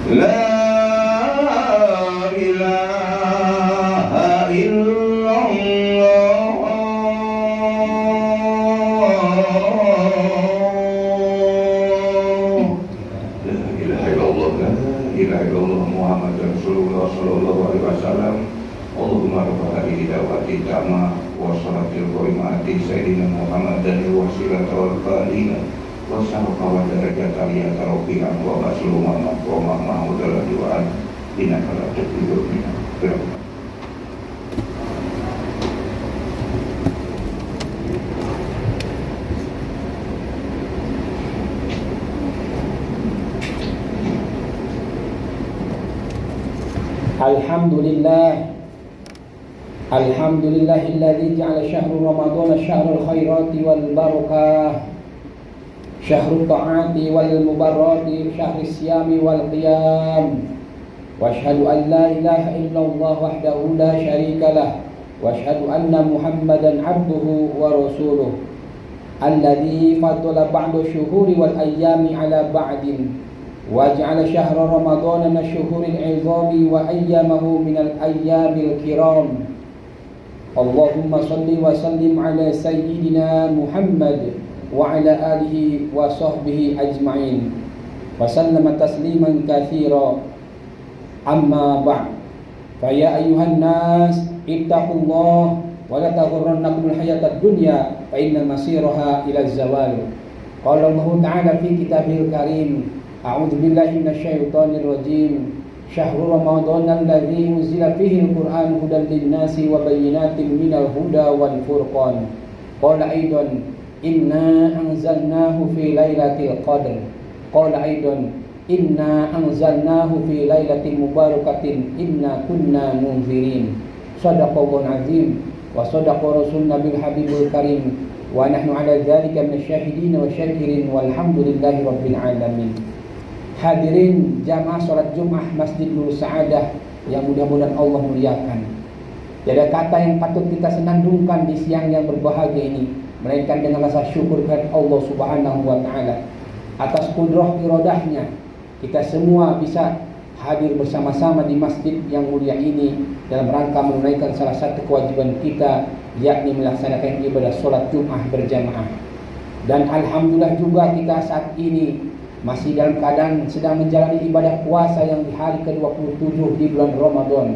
La ilaha illallah. La ilaha illallah. La ilaha illallah Muhammad Rasulullah sallallahu alaihi wasallam. Allahumma rabb hadhihi da'wati tamma wa salatil qa'imati sayyidina Muhammadan wasilata wal fadila wa syafa'a wa darajat aliyah tarafi'an wa masluma maqama mahmudallah diwa'an innaka la tuqilul minna. Alhamdulillahilladzi ja'ala syahrul ramadhana syahrul khairati wal barakah, syahrut ta'ati wal mubarrati, syahrus siyami wal qiyam. Wa asyhadu an la ilaha illallah wahdahu la syarikalah wa asyhadu anna Muhammadan abduhu wa rasuluh alladzi faddala ba'da syuhuri wal ayyami ala ba'din wa ja'ala syahra ramadhana min syuhuril 'izami wa ayyamahu minal ayyamil kiram. Allahumma salli wa sallim ala sayyidina Muhammad wa ala alihi wa sahbihi ajma'in wa sallama tasliman katsira. Amma ba'd. Fa ya ayyuhan nas ittaqullah wa la taghurrannakumul hayatad dunya fa inna masiraha ila zawal. Qala Allah ta'ala fi kitabil karim, a'udzu billahi minasyaitonir rajim. Syahrul ramadhana alladzi unzila fihi al-Qur'an hudan lin-nasi wa bayyinatin minal huda wal furqan. Qala aidan inna anzalnahu fi lailatul qadr. Qala aidan inna anzalnahu fi lailatin mubarakatin inna kunna munzirin. Shadaqallahul azim wa shadaqa rasulun nabiyil habibul karim wa nahnu ala dzalika minasyahidin wa syakirin walhamdulillahi rabbil alamin. Hadirin jamaah salat Jumat Masjid Nur Sa'adah yang mudah-mudahan Allah muliakan. Tiada kata yang patut kita senandungkan di siang yang berbahagia ini melainkan dengan rasa syukur kepada Allah Subhanahu wa taala atas kudrah iradahnya kita semua bisa hadir bersama-sama di masjid yang mulia ini dalam rangka menunaikan salah satu kewajiban kita, yakni melaksanakan ibadah salat Jumat berjamaah. Dan alhamdulillah juga kita saat ini masih dalam keadaan sedang menjalani ibadah puasa yang di hari ke-27 di bulan Ramadan.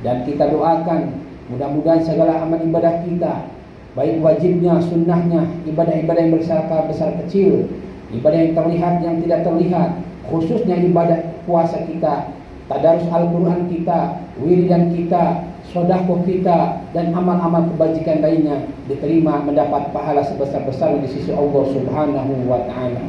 Dan kita doakan mudah-mudahan segala amal ibadah kita, baik wajibnya, sunnahnya, ibadah-ibadah yang berskala besar kecil, ibadah yang terlihat, yang tidak terlihat, khususnya ibadah puasa kita, tadarus Al-Quran kita, wiridan kita, sedekah kita, dan amal-amal kebajikan lainnya diterima mendapat pahala sebesar-besar di sisi Allah Subhanahu wa ta'ala.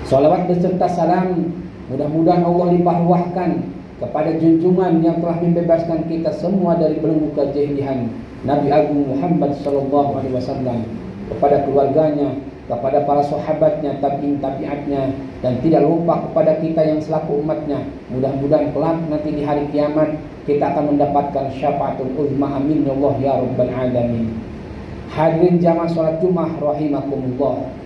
Salawat beserta salam mudah-mudahan Allah limpah ruahkan kepada junjungan yang telah membebaskan kita semua dari belenggu kejahilian, Nabi Agung Muhammad sallallahu alaihi wasallam, kepada keluarganya, kepada para sahabatnya, tabi'in tabi'atnya, dan tidak lupa kepada kita yang selaku umatnya. Mudah-mudahan kelak nanti di hari kiamat kita akan mendapatkan syafaatul uzma, amin ya Allah ya rabbal alamin. Hadirin jamaah salat Jumat rahimakumullah.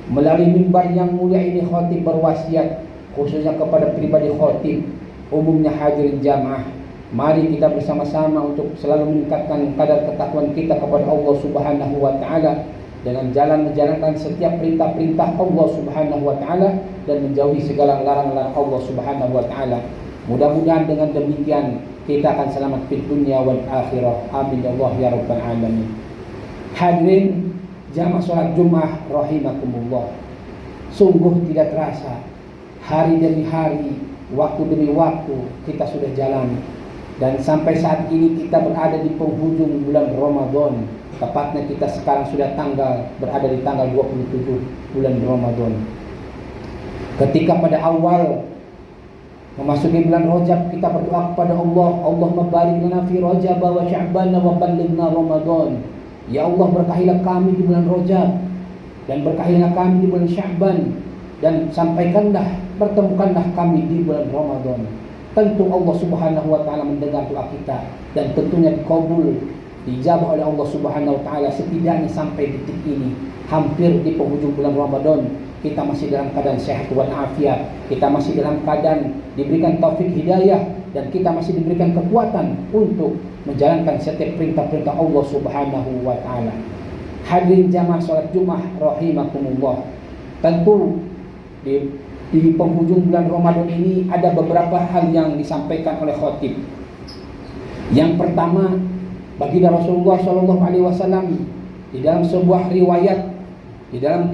Melalui mimbar yang mulia ini khatib berwasiat khususnya kepada pribadi khatib, umumnya hadirin jamaah. Mari kita bersama-sama untuk selalu meningkatkan kadar ketakwaan kita kepada Allah Subhanahu wa taala dengan jalan menjalankan setiap perintah-perintah Allah Subhanahu wa taala dan menjauhi segala larangan Allah Subhanahu wa taala. Mudah-mudahan dengan demikian kita akan selamat di dunia wal akhirah. Amin ya Allah ya rabbal alamin. Hadirin jamaah salat Jumat rahimakumullah. Sungguh tidak terasa, hari demi hari, waktu demi waktu kita sudah jalan, dan sampai saat ini kita berada di penghujung bulan Ramadan. Tepatnya kita sekarang sudah berada di tanggal 27 bulan Ramadan. Ketika pada awal memasuki bulan Rajab kita berdoa kepada Allah, Allahumma barik lana fi Rajab wa Sya'ban wa ballighna Ramadan. Ya Allah, berkahilah kami di bulan Rajab dan berkahilah kami di bulan Sya'ban, dan sampaikanlah, pertemukanlah kami di bulan Ramadan. Tentu Allah Subhanahu wa taala mendengar doa kita dan tentunya dikabul dijabah oleh Allah Subhanahu wa taala. Setidaknya sampai detik ini, hampir di penghujung bulan Ramadan, kita masih dalam keadaan sehat walafiat, kita masih dalam keadaan diberikan taufik hidayah, dan kita masih diberikan kekuatan untuk menjalankan setiap perintah-perintah Allah Subhanahu wa taala. Hadirin jamaah salat Jumat rahimakumullah. Tentu di penghujung bulan Ramadan ini ada beberapa hal yang disampaikan oleh khatib. Yang pertama, baginda Rasulullah SAW di dalam sebuah riwayat di dalam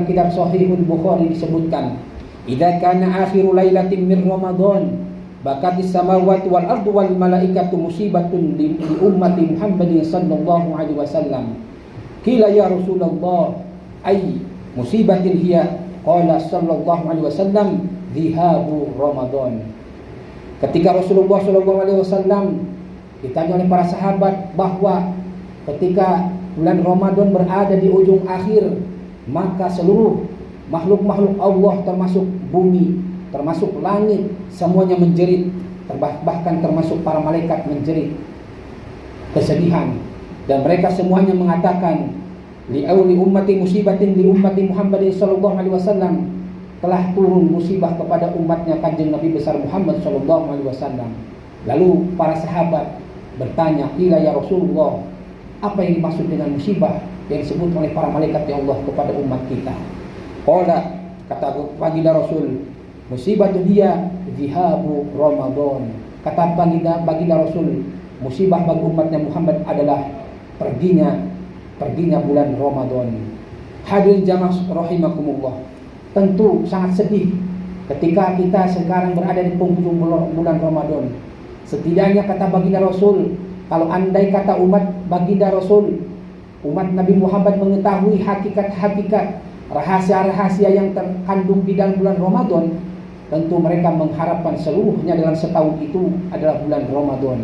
kitab Sahihul Bukhari disebutkan, "Idza kana akhiru lailatin min Ramadan, bakatis samawati wal ardu wal malaikatu musibatun li ummati Muhammadin sallallahu alaihi wasallam." Qila ya Rasulullah, ay musibatin hiya? Qala sallallahu alaihi wasallam, dhihabu Ramadan. Ketika Rasulullah sallallahu alaihi wasallam ditanya oleh para sahabat bahwa ketika bulan Ramadan berada di ujung akhir, maka seluruh makhluk-makhluk Allah termasuk bumi, termasuk langit, semuanya menjerit, bahkan termasuk para malaikat menjerit kesedihan, dan mereka semuanya mengatakan, li'auli ummati musibatin li ummati Muhammadin sallallahu alaihi wasallam, telah turun musibah kepada umatnya Kanjeng Nabi besar Muhammad sallallahu alaihi wasallam. Lalu para sahabat bertanya, "Ila ya Rasulullah, apa yang dimaksud dengan musibah yang disebut oleh para malaikat ya Allah kepada umat kita?" Qala, kata baginda Rasul, "Musibatu hiya dhihabu Ramadan." Kata baginda Rasul, musibah bagi umatnya Muhammad adalah perginya bulan Ramadan. Hadirin jamaah rahimakumullah, tentu sangat sedih ketika kita sekarang berada di penghujung bulan Ramadan. Setidaknya kata baginda Rasul, kalau andai kata umat baginda Rasul, umat Nabi Muhammad mengetahui hakikat-hakikat, rahasia-rahasia yang terkandung di dalam bulan Ramadan, tentu mereka mengharapkan seluruhnya dalam setahun itu adalah bulan Ramadan.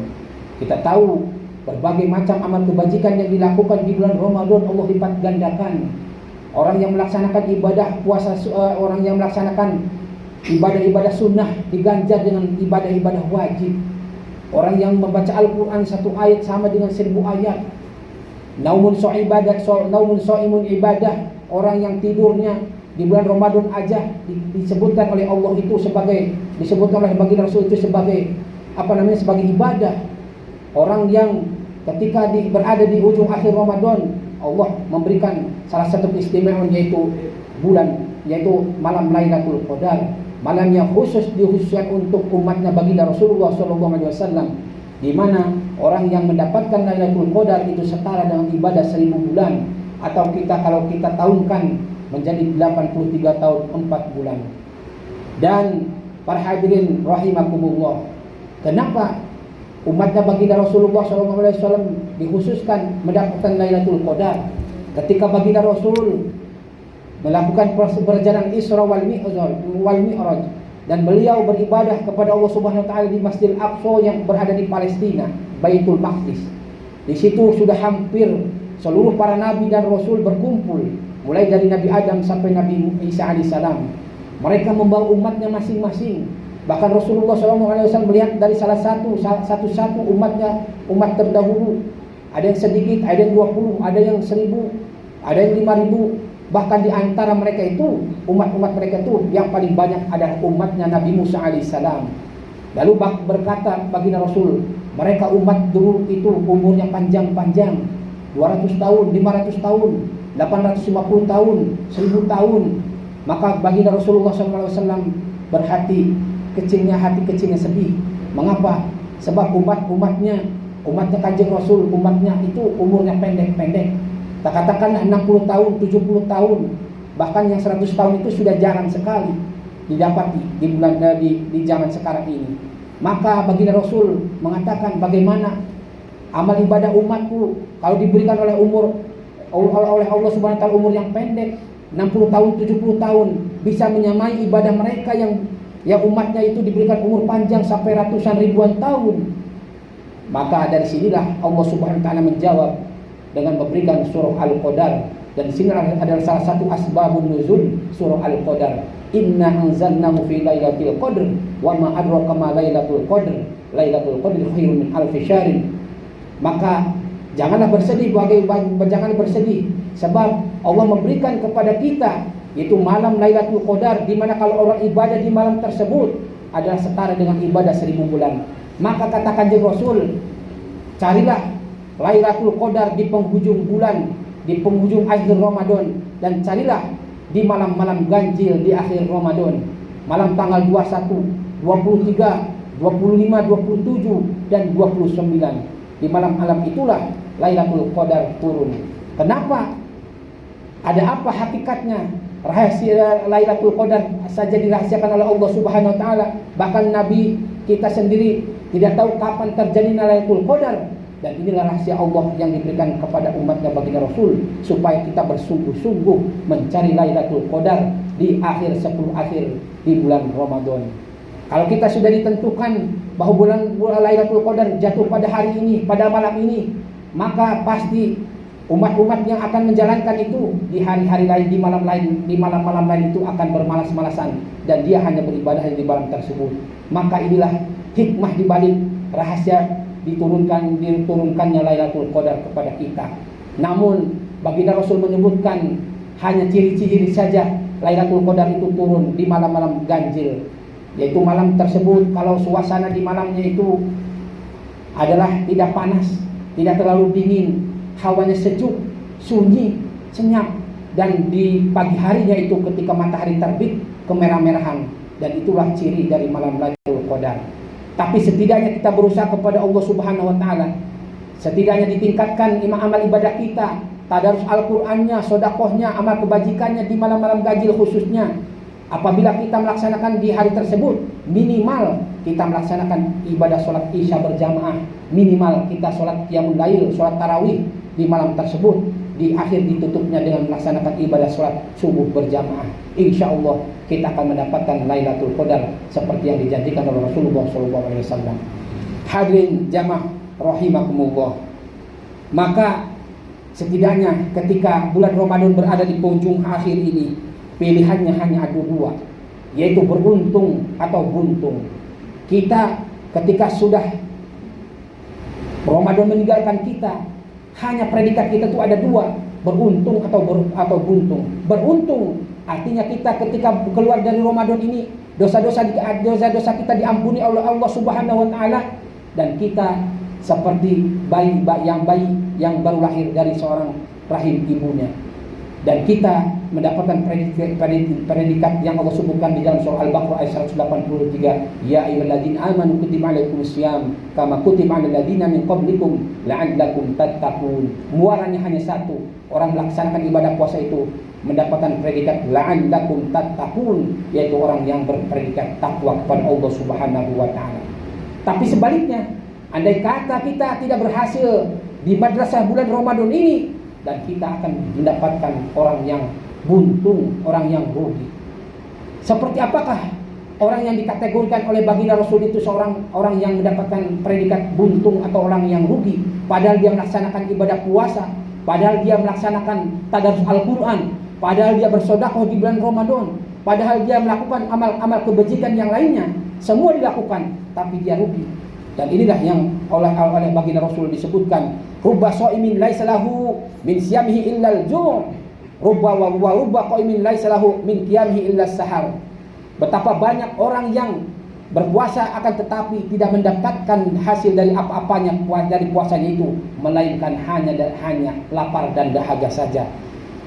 Kita tahu berbagai macam amal kebajikan yang dilakukan di bulan Ramadan Allah lipat gandakan. Orang yang melaksanakan ibadah puasa, orang yang melaksanakan ibadah-ibadah sunnah diganjar dengan ibadah-ibadah wajib. Orang yang membaca Al-Quran satu ayat sama dengan 1000 ayat. Naumun so'imun ibadah. Orang yang tidurnya di bulan Ramadan aja disebutkan oleh Allah itu disebutkan oleh baginda Rasul itu sebagai sebagai ibadah. Orang yang ketika berada di ujung akhir Ramadan, Allah memberikan salah satu keistimewaan yaitu malam Lailatul Qadar, malam yang khusus dikhususkan untuk umatnya baginda Rasulullah SAW, di mana orang yang mendapatkan Lailatul Qadar itu setara dengan ibadah 1000 bulan, atau kalau kita tahunkan menjadi 83 tahun 4 bulan. Dan para hadirin rahimakumullah, kenapa umatnya baginda Rasulullah SAW dikhususkan mendapatkan Lailatul Qadar? Ketika baginda Rasul melakukan perjalanan Isra wal Mi'raj, dan beliau beribadah kepada Allah Subhanahu wa taala di Masjidil Aqsa yang berada di Palestina, Baitul Maqdis. Di situ sudah hampir seluruh para nabi dan rasul berkumpul, mulai dari Nabi Adam sampai Nabi Isa alaihissalam. Mereka membawa umatnya masing-masing. Bahkan Rasulullah SAW melihat dari salah satu umatnya, umat terdahulu, ada yang sedikit, ada yang 20, ada yang 1000, ada yang 50. Bahkan di antara mereka itu, umat-umat mereka itu yang paling banyak adalah umatnya Nabi Musa alaihissalam. Lalu berkata baginda Rasul, mereka umat dulu itu umurnya panjang-panjang, 200 tahun, 500 tahun, 850 tahun, 1000 tahun. Maka baginda Rasulullah SAW hati kecilnya sedih. Mengapa? Sebab umatnya Kanjeng Rasul, umatnya itu umurnya pendek-pendek. Tak katakanlah 60 tahun, 70 tahun, bahkan yang 100 tahun itu sudah jarang sekali didapati di zaman sekarang ini. Maka baginda Rasul mengatakan, bagaimana amal ibadah umatku kalau diberikan oleh Allah Subhanahu wa taala umur yang pendek, 60 tahun, 70 tahun, bisa menyamai ibadah mereka yang umatnya itu diberikan umur panjang sampai ratusan ribuan tahun. Maka dari sinilah Allah Subhanahu wa taala menjawab dengan memberikan surah Al-Qadar, dan di sini adalah salah satu asbabun nuzul surah Al-Qadar. Inna anzalnahu fi lailatul qadr wa ma adraka ma lailatul qadr. Lailatul qadr khairun min alfi syahrin. Maka janganlah bersedih, jangan bersedih, sebab Allah memberikan kepada kita yaitu malam Lailatul Qadar, di mana kalau orang ibadah di malam tersebut adalah setara dengan ibadah 1000 bulan. Maka kata Kanjeng Rasul, carilah Lailatul Qadar di penghujung bulan, di penghujung akhir Ramadan, dan carilah di malam-malam ganjil di akhir Ramadan, malam tanggal 21, 23, 25, 27 dan 29. Di malam-malam itulah Lailatul Qadar turun. Kenapa? Ada apa hakikatnya? Rahasia Lailatul Qadar saja dirahasiakan oleh Allah Subhanahu wa taala. Bahkan Nabi kita sendiri tidak tahu kapan terjadi Lailatul Qadar, dan inilah rahasia Allah yang diberikan kepada umatnya baginda Rasul supaya kita bersungguh-sungguh mencari Lailatul Qadar di akhir 10 akhir di bulan Ramadan. Kalau kita sudah ditentukan bahwa bulan Lailatul Qadar jatuh pada hari ini, pada malam ini, maka pasti umat-umat yang akan menjalankan itu di hari-hari lain, di malam-malam lain itu akan bermalas-malasan, dan dia hanya beribadah di malam tersebut. Maka inilah hikmah di balik rahasia diturunkannya Lailatul Qadar kepada kita. Namun baginda Rasul menyebutkan hanya ciri-ciri saja Lailatul Qadar itu turun di malam-malam ganjil, yaitu malam tersebut kalau suasana di malamnya itu adalah tidak panas, tidak terlalu dingin, hawanya sejuk, sunyi, senyap, dan di pagi harinya itu ketika matahari terbit kemerah-merahan, dan itulah ciri dari malam Lailatul Qadar. Tapi setidaknya kita berusaha kepada Allah Subhanahu wa taala, setidaknya ditingkatkan amal ibadah kita, tadarus Al-Qur'annya, sedekahnya, amal kebajikannya di malam-malam ganjil khususnya. Apabila kita melaksanakan di hari tersebut, minimal kita melaksanakan ibadah sholat isya berjamaah, minimal kita sholat qiyamul lail, sholat tarawih di malam tersebut, di akhir ditutupnya dengan melaksanakan ibadah sholat subuh berjamaah. Insya Allah kita akan mendapatkan Lailatul Qadar seperti yang dijanjikan oleh Rasulullah SAW. Hadirin jamaah rahimakumullah. Maka setidaknya ketika bulan Ramadan berada di penghujung akhir ini, pilihannya hanya ada dua, yaitu beruntung atau buntung. Kita ketika sudah Ramadan meninggalkan kita, hanya predikat kita itu ada dua, beruntung atau buntung. Beruntung artinya kita ketika keluar dari Ramadan ini, dosa-dosa kita diampuni oleh Allah Subhanahu wa taala, dan kita seperti bayi yang baru lahir dari seorang rahim ibunya. Dan kita mendapatkan predikat yang Allah sebutkan di dalam surah Al-Baqarah ayat 183, ya ayyuhalladzina amanu kutiba alaikumus syiyam kama kutiba alal ladzina min qablikum la'allakum tattaqun. Muaranya hanya satu, orang melaksanakan ibadah puasa itu mendapatkan predikat la'allakum tattaqun, yaitu orang yang berpredikat takwa kepada Allah Subhanahu wa taala. Tapi sebaliknya, andai kata kita tidak berhasil di madrasah bulan Ramadan ini, dan kita akan mendapatkan orang yang buntung, orang yang rugi. Seperti apakah orang yang dikategorikan oleh baginda Rasul itu seorang orang yang mendapatkan predikat buntung atau orang yang rugi? Padahal dia melaksanakan ibadah puasa, padahal dia melaksanakan tadarus Al-Quran, padahal dia bersedekah di bulan Ramadan, padahal dia melakukan amal-amal kebajikan yang lainnya, semua dilakukan, tapi dia rugi. Dan inilah yang oleh baginda Rasul disebutkan, rubba shaimin laisa lahu min siyamihi illa al-ju', rubba qaimin laisa lahu min qiyamihi illa as-sahar. Betapa banyak orang yang berpuasa akan tetapi tidak mendapatkan hasil dari apa-apanya dari puasanya itu, melainkan hanya lapar dan dahaga saja.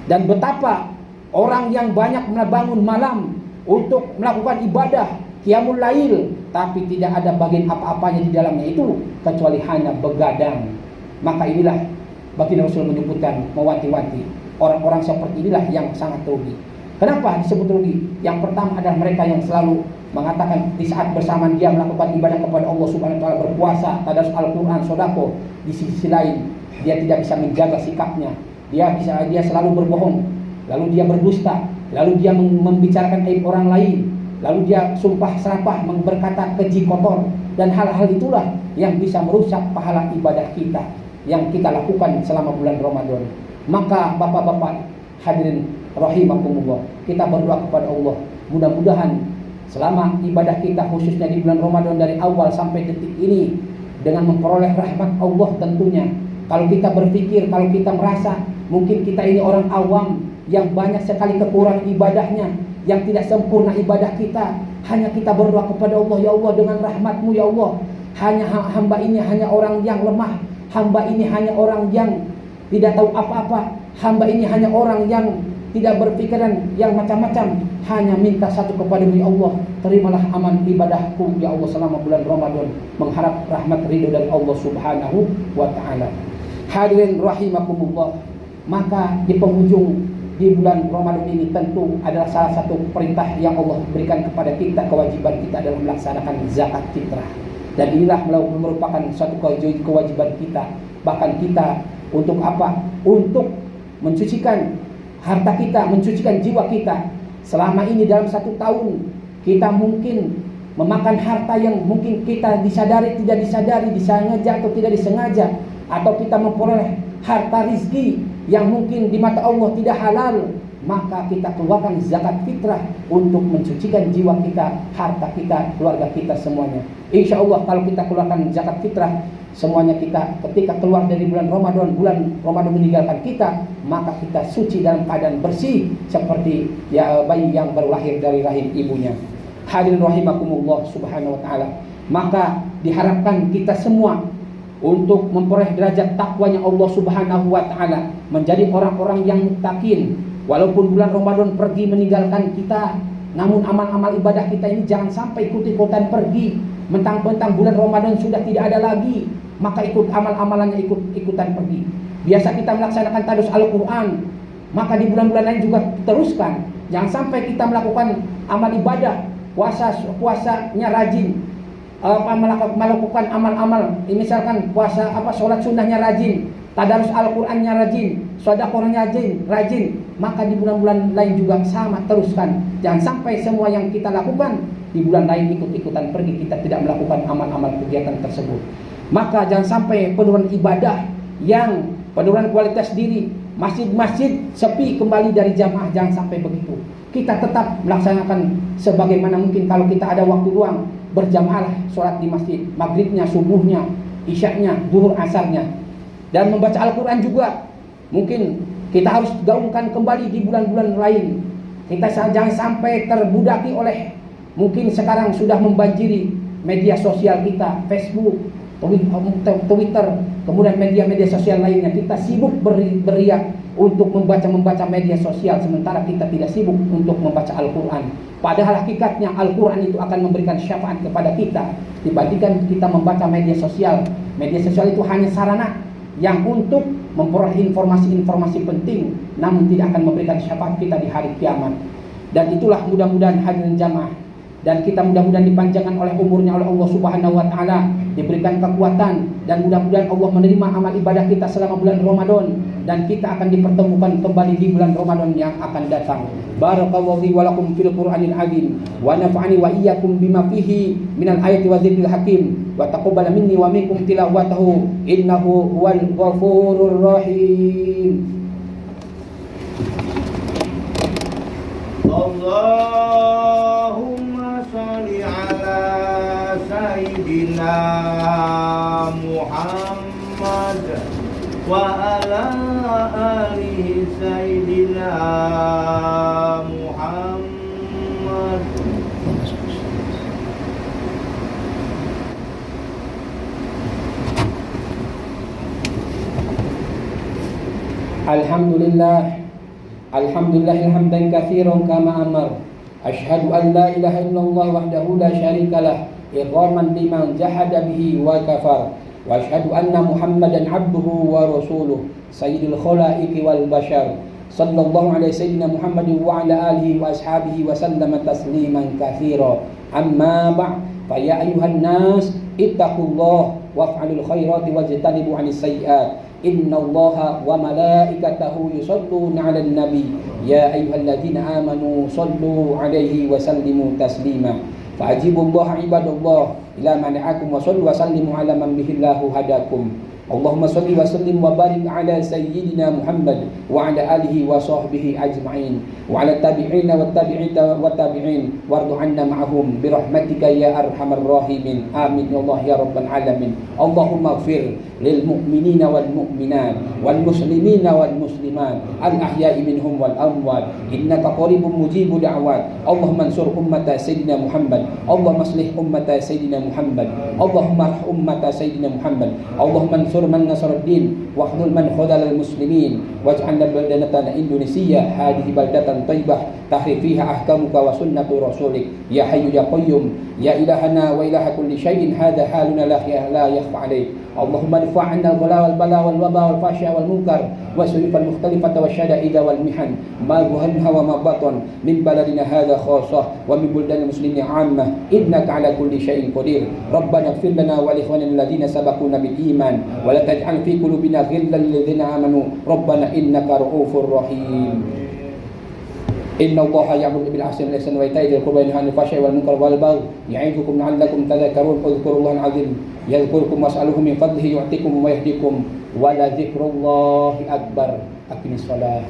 Dan betapa orang yang banyak membangun malam untuk melakukan ibadah qiyamul lail, tapi tidak ada bagian apa-apanya di dalamnya itu kecuali hanya begadang. Maka inilah baginda Rasul menyebutkan, mewanti-wanti, orang-orang seperti inilah yang sangat rugi. Kenapa disebut rugi? Yang pertama adalah mereka yang selalu mengatakan di saat bersamaan dia melakukan ibadah kepada Allah Subhanahu wa taala, berpuasa, tadarus Al-Qur'an, sedekah, di sisi lain dia tidak bisa menjaga sikapnya. Dia selalu berbohong, lalu dia berdusta, lalu dia membicarakan aib orang lain, lalu dia sumpah serapah berkata keji kotor, dan hal-hal itulah yang bisa merusak pahala ibadah kita yang kita lakukan selama bulan Ramadan. Maka bapak-bapak hadirin rahimakumullah, kita berdoa kepada Allah, mudah-mudahan selama ibadah kita khususnya di bulan Ramadan dari awal sampai detik ini dengan memperoleh rahmat Allah tentunya. Kalau kita berpikir, kalau kita merasa mungkin kita ini orang awam yang banyak sekali kekurangan ibadahnya, yang tidak sempurna ibadah kita, hanya kita berdoa kepada Allah, ya Allah dengan rahmat-Mu ya Allah, hamba ini hanya orang yang lemah, hamba ini hanya orang yang tidak tahu apa-apa, hamba ini hanya orang yang tidak berpikiran yang macam-macam, hanya minta satu kepada-Mu ya Allah, terimalah amal ibadahku ya Allah selama bulan Ramadan, mengharap rahmat ridho dari Allah Subhanahu wa ta'ala. Hadirin rahimakumullah, maka di penghujung di bulan Ramadan ini tentu adalah salah satu perintah yang Allah berikan kepada kita, kewajiban kita adalah melaksanakan zakat fitrah. Dan inilah merupakan suatu kewajiban kita. Bahkan kita untuk apa? Untuk mensucikan harta kita, mensucikan jiwa kita. Selama ini dalam 1 tahun kita mungkin memakan harta yang mungkin kita disadari, tidak disadari, disengaja atau tidak disengaja, atau kita memperoleh harta rizki yang mungkin di mata Allah tidak halal, maka kita keluarkan zakat fitrah untuk mensucikan jiwa kita, harta kita, keluarga kita semuanya. Insya Allah kalau kita keluarkan zakat fitrah, semuanya kita ketika keluar dari bulan Ramadan meninggalkan kita, maka kita suci dalam keadaan bersih seperti ya bayi yang baru lahir dari rahim ibunya. Hadirin rahimakumullah subhanahu wa ta'ala. Maka diharapkan kita semua untuk memperoleh derajat takwanya Allah Subhanahu wa ta'ala, menjadi orang-orang yang muttaqin. Walaupun bulan Ramadan pergi meninggalkan kita, namun amal-amal ibadah kita ini jangan sampai ikut-ikutan pergi. Mentang-mentang bulan Ramadan sudah tidak ada lagi, maka ikut amal-amalannya ikut-ikutan pergi. Biasa kita melaksanakan tadarus Al-Quran, maka di bulan-bulan lain juga teruskan. Jangan sampai kita melakukan amal ibadah, puasanya rajin, melakukan amal-amal, misalkan puasa sholat sunnahnya rajin, tadarus Al-Qur'annya rajin, sedekahnya rajin, maka di bulan-bulan lain juga sama teruskan. Jangan sampai semua yang kita lakukan di bulan lain ikut-ikutan pergi, kita tidak melakukan amal-amal kegiatan tersebut. Maka jangan sampai penurunan ibadah yang penurunan kualitas diri, masjid-masjid sepi kembali dari jamaah, jangan sampai begitu. Kita tetap melaksanakan sebagaimana mungkin. Kalau kita ada waktu luang, berjamaah sholat di masjid, maghribnya, subuhnya, isyaknya, zuhur, asarnya, dan membaca Al-Quran juga. Mungkin kita harus gaungkan kembali di bulan-bulan lain. Kita jangan sampai terbudaki oleh mungkin sekarang sudah membanjiri media sosial kita, Facebook, Twitter, kemudian media-media sosial lainnya. Kita sibuk beriak untuk membaca media sosial, sementara kita tidak sibuk untuk membaca Al-Quran. Padahal hakikatnya Al-Quran itu akan memberikan syafaat kepada kita dibandingkan kita membaca media sosial. Media sosial itu hanya sarana yang untuk memperoleh informasi-informasi penting, namun tidak akan memberikan syafaat kita di hari kiamat. Dan itulah mudah-mudahan hadirin jamaah, dan kita mudah-mudahan dipanjangkan oleh umurnya oleh Allah Subhanahu wa ta'ala, diberikan kekuatan, dan mudah-mudahan Allah menerima amal ibadah kita selama bulan Ramadan, dan kita akan dipertemukan kembali di bulan Ramadan yang akan datang. Barakallahu li wa lakum fil Qur'anil azim, wa nafa'ani wa iyyakum bima fihi minal ayati wa dzikril hakim, wa taqabbal minni wa minkum tilawatahu innahu huwal ghafurur rahim. Allahumma sholli ala sayyidina Muhammad wa ala alihi sayyidina Muhammad. Alhamdulillah hamdan katsiran kama amar. Asyhadu an la ilaha illallah wahdahu la syarikalah iqaman liman jahada bihi wa kafar. Wa asyhadu anna Muhammadan abduhu wa rasuluh sayyidul khalaiqi wal bashar. Sallallahu alaihi sayyidina Muhammadin wa ala alihi wa ashabihi wa sallama tasliman katsira. Amma ba'd, fa ya ayyuhan nas ittaqullah waf'alul khairati wajtanibu 'anis sayyi'at. Innallaha wa malaikatahu yusholluna 'alan nabi ya ayyuhalladzina amanu shollu 'alaihi wa sallimu taslima. Fa'ajibullaha ibadallah ila man da'akum wa shollu wa sallimu 'ala man bihillahu hadakum. Allahumma salli wa sallim wa barik ala sayyidina Muhammad wa ala alihi wa sahbihi ajma'in wa ala tabi'ina wa tabi'ita wa tabi'in wardu anna ma'ahum birahmatika ya arhamar rahimin. Amin ya Allah ya rabbal alamin. Allahumma ighfir lil mu'minina wal mu'minat wal muslimina wal muslimat al ahya'i minhum wal amwat innaka qaribun mujibud da'wat. Allahumma ansur ummata sayyidina Muhammad. Allahumma aslih ummata sayyidina Muhammad. Allahumma arham ummata sayyidina Muhammad. Allahumma ansur man nasruddin wa khdhul man khadal al muslimin waj'alna baldanatan Indonesia hadhihi baldatan thayyibah tahri fiha ahkamuka wa sunnatu rasulik ya hayyu ya qayyum ya ilahana wa ilaha kulli syai'in hadha haluna la yakhfa alayk. Allahumma dfa' 'anna al-ghala wal bala wal waba wal fahsya wal munkar wa suyufal mukhtalifata wa syada'ida wal mihan ma zuhanha wa ma batan min baladina hadha khassah wa min buldanil muslimin 'ammah innaka 'ala kulli syai'in qadir. Rabbana ighfir lana wa li ikhwanina alladhina sabaquna bil iman wa la taj'al fi qulubina ghillan lil ladzina amanu rabbana innaka ra'ufur rahim. Inna Allaha ya'muru bil 'adli wal ihsani wa ita'i dzil qurba wa yanha 'anil fahsya'i wal munkari wal baghi ya'idukum la'allakum tadhakkarun. Udhkurullaha al-'azim yadhkurkum was'aluhu min fadlihi yu'tikum wa yahdikum wa la dzikrullahi akbar. Aqimis shalah.